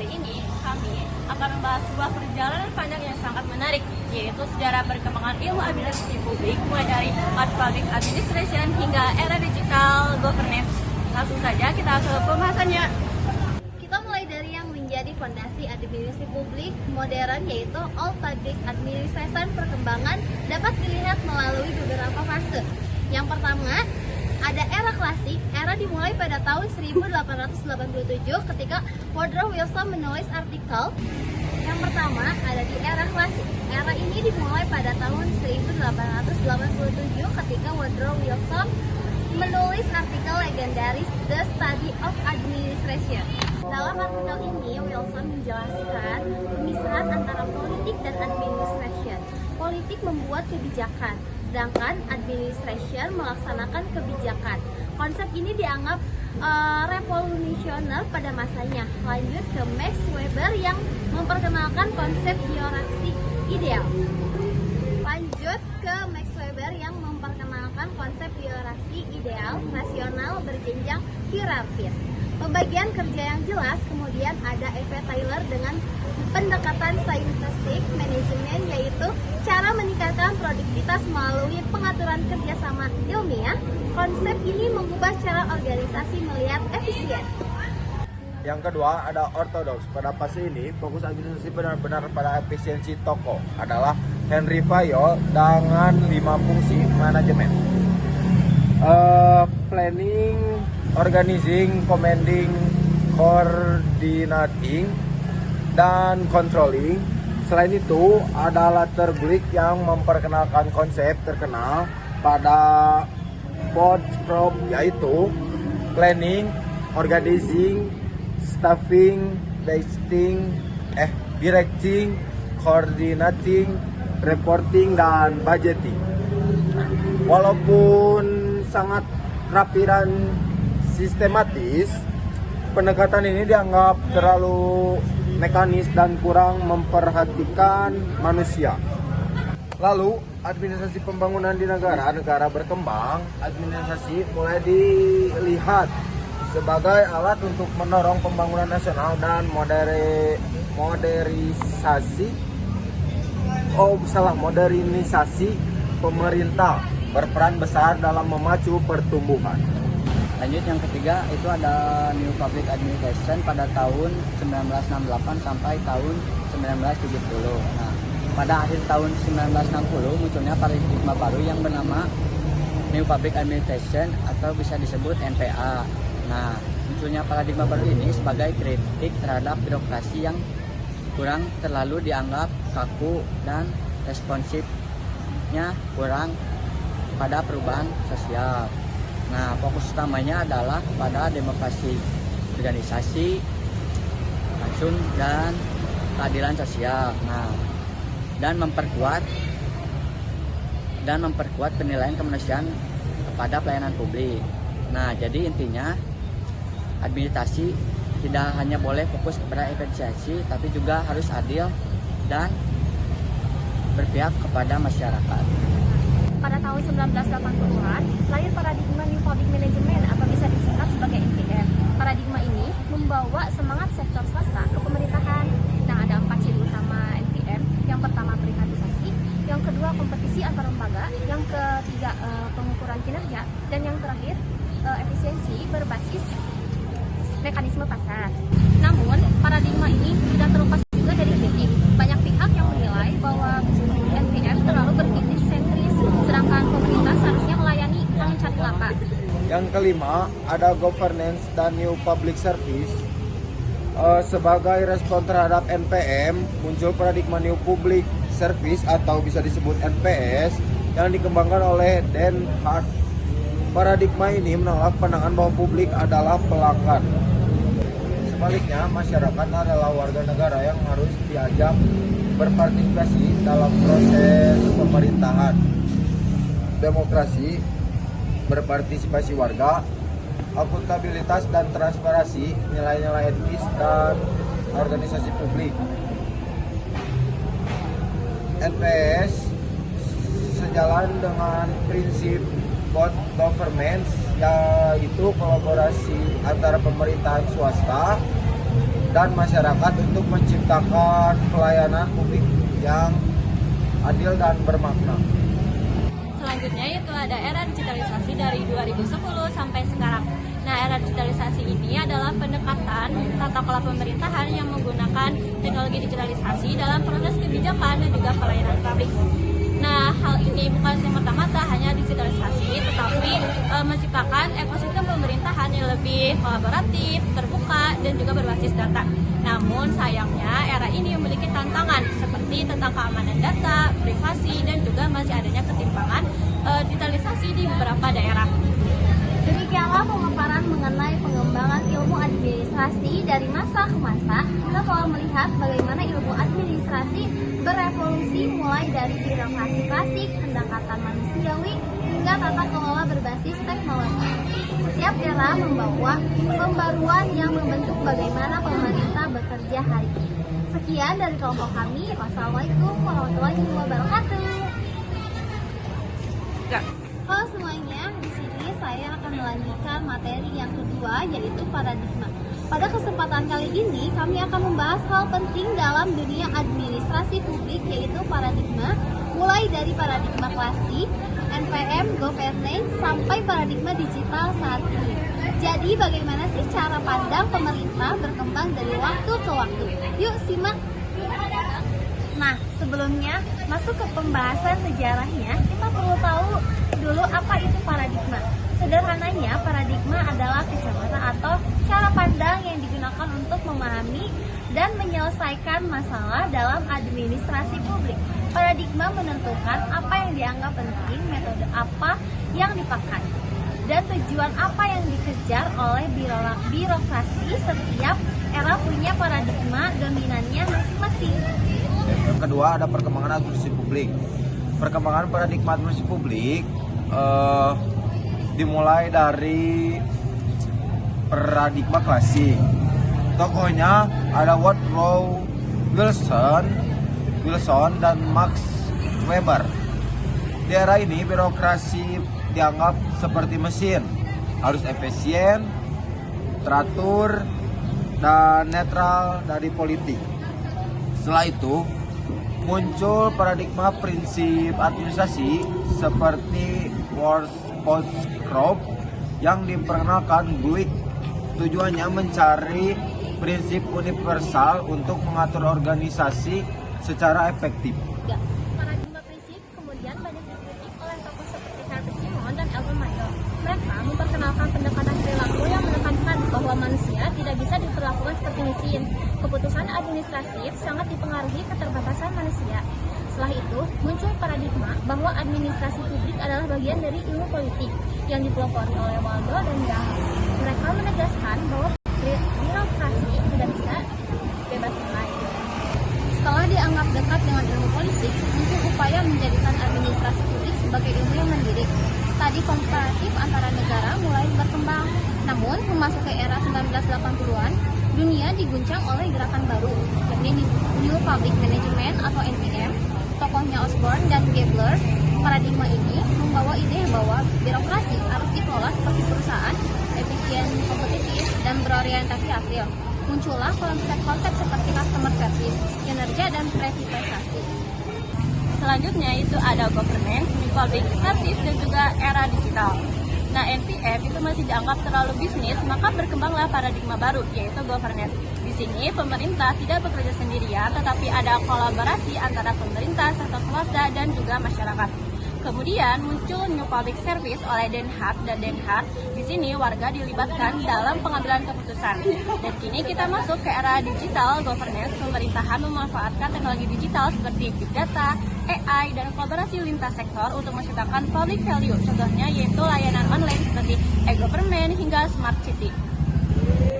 kali ini kami akan membahas sebuah perjalanan panjang yang sangat menarik, yaitu sejarah perkembangan ilmu administrasi publik mulai dari public administration hingga era digital governance. Langsung saja kita ke pembahasannya. Kita mulai dari yang menjadi fondasi administrasi publik modern, yaitu Old Public Administration. Perkembangan dapat dilihat melalui beberapa fase. Yang pertama, ada era klasik. Era dimulai pada tahun 1887 ketika Woodrow Wilson menulis artikel. Yang pertama ada di era klasik. Era ini dimulai pada tahun 1887 ketika Woodrow Wilson menulis artikel legendaris The Study of Administration. Dalam artikel ini, Wilson menjelaskan pemisahan antara politik dan administration. Politik membuat kebijakan, sedangkan administration melaksanakan kebijakan. Konsep ini dianggap revolusioner pada masanya. Lanjut ke Max Weber yang memperkenalkan konsep hierarki ideal. Lanjut ke Max Weber yang memperkenalkan konsep hierarki ideal nasional berjenjang hierarkis. Pembagian kerja yang jelas. Kemudian ada Eva Taylor dengan pendekatan scientific manajemen, yaitu cara meningkatkan produktivitas melalui pengaturan kerjasama ilmiah. Konsep ini mengubah cara organisasi melihat efisien. Yang kedua ada ortodoks. Pada fase ini fokus administrasi benar-benar pada efisiensi toko adalah Henry Fayol dengan 5 fungsi manajemen. Planning, organizing, commanding, coordinating, dan controlling. Selain itu ada Later Glick yang memperkenalkan konsep terkenal pada Bootstrap, yaitu planning, organizing, staffing, directing, coordinating, reporting, dan budgeting. Walaupun sangat rapi dan sistematis, pendekatan ini dianggap terlalu mekanis dan kurang memperhatikan manusia. Lalu, administrasi pembangunan di negara berkembang, administrasi mulai dilihat sebagai alat untuk mendorong pembangunan nasional dan modernisasi pemerintah berperan besar dalam memacu pertumbuhan. Lanjut yang ketiga itu ada New Public Administration pada tahun 1968 sampai tahun 1970. Nah, pada akhir tahun 1960 munculnya paradigma baru yang bernama New Public Administration atau bisa disebut NPA. Nah, munculnya paradigma baru ini sebagai kritik terhadap birokrasi yang kurang terlalu dianggap kaku dan responsifnya kurang pada perubahan sosial. Nah, fokus utamanya adalah pada demokrasi organisasi langsung dan keadilan sosial. Nah, dan memperkuat penilaian kemanusiaan kepada pelayanan publik. Nah, jadi intinya administrasi tidak hanya boleh fokus kepada efisiensi, tapi juga harus adil dan berpihak kepada masyarakat. Pada tahun 1980-an, lahir paradigma New Public Management atau bisa disingkat sebagai NPM. Paradigma ini membawa semangat sektor swasta ke pemerintahan. Nah, ada 4 ciri utama NPM. Yang pertama privatisasi, yang kedua kompetisi antar lembaga, yang ketiga pengukuran kinerja, dan yang terakhir efisiensi berbasis mekanisme pasar. Namun, paradigma ini tidak terlepas juga dari kritik. Banyak pihak yang menilai bahwa NPM terlalu berpikir sentris, sedangkan pemerintah seharusnya melayani yang mencari laba. Yang kelima ada governance dan new public service. Sebagai respon terhadap NPM, muncul paradigma new public service atau bisa disebut NPS yang dikembangkan oleh Dan Hart. Paradigma ini menolak pandangan bahwa publik adalah pelanggan. Sebaliknya, masyarakat adalah warga negara yang harus diajak berpartisipasi dalam proses pemerintahan. Demokrasi, berpartisipasi warga, akuntabilitas dan transparansi, nilai-nilai etis dan organisasi publik. NPS sejalan dengan prinsip good governance, yaitu kolaborasi antara pemerintahan swasta, dan masyarakat untuk menciptakan pelayanan publik yang adil dan bermakna. Selanjutnya itu ada era digitalisasi dari 2010 sampai sekarang. Nah, era digitalisasi ini adalah pendekatan tata kelola pemerintahan yang menggunakan teknologi digitalisasi dalam proses kebijakan dan juga pelayanan publik. Nah, hal ini bukan semata-mata hanya digitalisasi, tetapi menciptakan ekosistem pemerintahan yang lebih kolaboratif, terbuka, dan juga berbasis data. Namun sayangnya era ini memiliki tantangan seperti tentang keamanan data, privasi, dan juga masih adanya ketimpangan digitalisasi di beberapa daerah. Demikianlah pemaparan mengenai pengembangan ilmu administrasi dari masa ke masa. Kita telah melihat bagaimana ilmu administrasi berevolusi mulai dari birokrasi klasik, pendekatan manusiawi, hingga tata kelola berbasis teknologi. Setiap era membawa pembaruan yang membentuk bagaimana pemerintah bekerja hari ini. Sekian dari kelompok kami. Wassalamualaikum warahmatullahi wabarakatuh. Halo semuanya, di sini saya akan melanjutkan materi yang kedua, yaitu paradigma. Pada kesempatan kali ini, kami akan membahas hal penting dalam dunia administrasi publik, yaitu paradigma, mulai dari paradigma klasik, NPM, governance, sampai paradigma digital saat ini. Jadi, bagaimana sih cara pandang pemerintah berkembang dari waktu ke waktu? Yuk, simak! Nah, sebelumnya masuk ke pembahasan sejarahnya, kita perlu tahu dulu apa itu paradigma. Sederhananya, paradigma adalah kacamata atau cara pandang yang digunakan untuk memahami dan menyelesaikan masalah dalam administrasi publik. Paradigma menentukan apa yang dianggap penting, metode apa yang dipakai, dan tujuan apa yang dikejar oleh birokrasi. Setiap era punya paradigma dominannya masing-masing. Yang kedua ada perkembangan administrasi publik. Perkembangan paradigma administrasi publik dimulai dari paradigma klasik. Tokohnya ada Woodrow Wilson dan Max Weber. Di era ini birokrasi dianggap seperti mesin, harus efisien, teratur, dan netral dari politik. Setelah itu muncul paradigma prinsip administrasi seperti Postcroft yang diperkenalkan Buick. Tujuannya mencari prinsip universal untuk mengatur organisasi secara efektif. Paradigma prinsip kemudian banyak dikritik oleh tokoh seperti Herbert Simon dan Alvin Mayer. Mereka memperkenalkan pendekatan perilaku yang menekankan bahwa manusia tidak bisa diperlakukan seperti mesin. Keputusan administratif sangat dipengaruhi keterbatasan manusia. Setelah itu, muncul paradigma bahwa administrasi publik adalah bagian dari ilmu politik yang dipelopori oleh Waldo dan Young. Mereka menegaskan bahwa birokrasi tidak bisa bebas nilai. Setelah dianggap dekat dengan ilmu politik, muncul upaya menjadikan administrasi publik sebagai ilmu yang mandiri. Studi komparatif antara negara mulai berkembang. Namun, memasuki era 1980-an, dunia diguncang oleh gerakan baru, yakni New Public Management atau NPM. Tokohnya Osborne dan Gabler. Paradigma ini membawa ide bahwa birokrasi harus dikelola seperti perusahaan, efisien, kompetitif, dan berorientasi hasil. Muncullah konsep-konsep seperti customer service, kinerja, dan privatisasi. Selanjutnya itu ada governance, public service, dan juga era digital. Nah, NPM itu masih dianggap terlalu bisnis, maka berkembanglah paradigma baru, yaitu governance. Di sini pemerintah tidak bekerja sendirian, tetapi ada kolaborasi antara pemerintah, sektor swasta, dan juga masyarakat. Kemudian muncul New Public Service oleh Den Haag dan Den Haag. Di sini warga dilibatkan dalam pengambilan keputusan. Dan kini kita masuk ke era digital governance. Pemerintahan memanfaatkan teknologi digital seperti big data, AI, dan kolaborasi lintas sektor untuk menciptakan public value. Contohnya yaitu layanan online seperti e-government hingga smart city.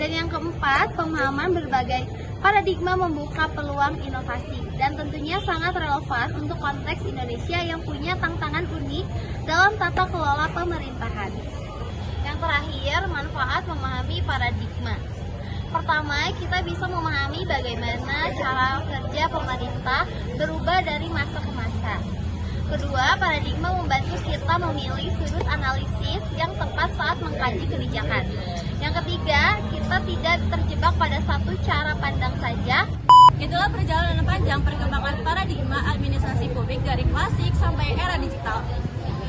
Dan yang keempat, pemahaman berbagai paradigma membuka peluang inovasi dan tentunya sangat relevan untuk konteks Indonesia yang punya tantangan unik dalam tata kelola pemerintahan. Yang terakhir, manfaat memahami paradigma. Pertama, kita bisa memahami bagaimana cara kerja pemerintah berubah dari masa ke masa. Kedua, paradigma membantu kita memilih sudut analisis yang tepat saat mengkaji kebijakan. Yang ketiga, kita tidak terjebak pada satu cara pandang saja. Itulah perjalanan panjang perkembangan paradigma administrasi publik dari klasik sampai era digital.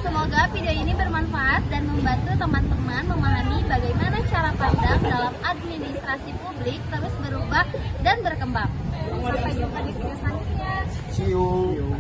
Semoga video ini bermanfaat dan membantu teman-teman memahami bagaimana cara pandang dalam administrasi publik terus berubah dan berkembang. Sampai jumpa di video selanjutnya. See you.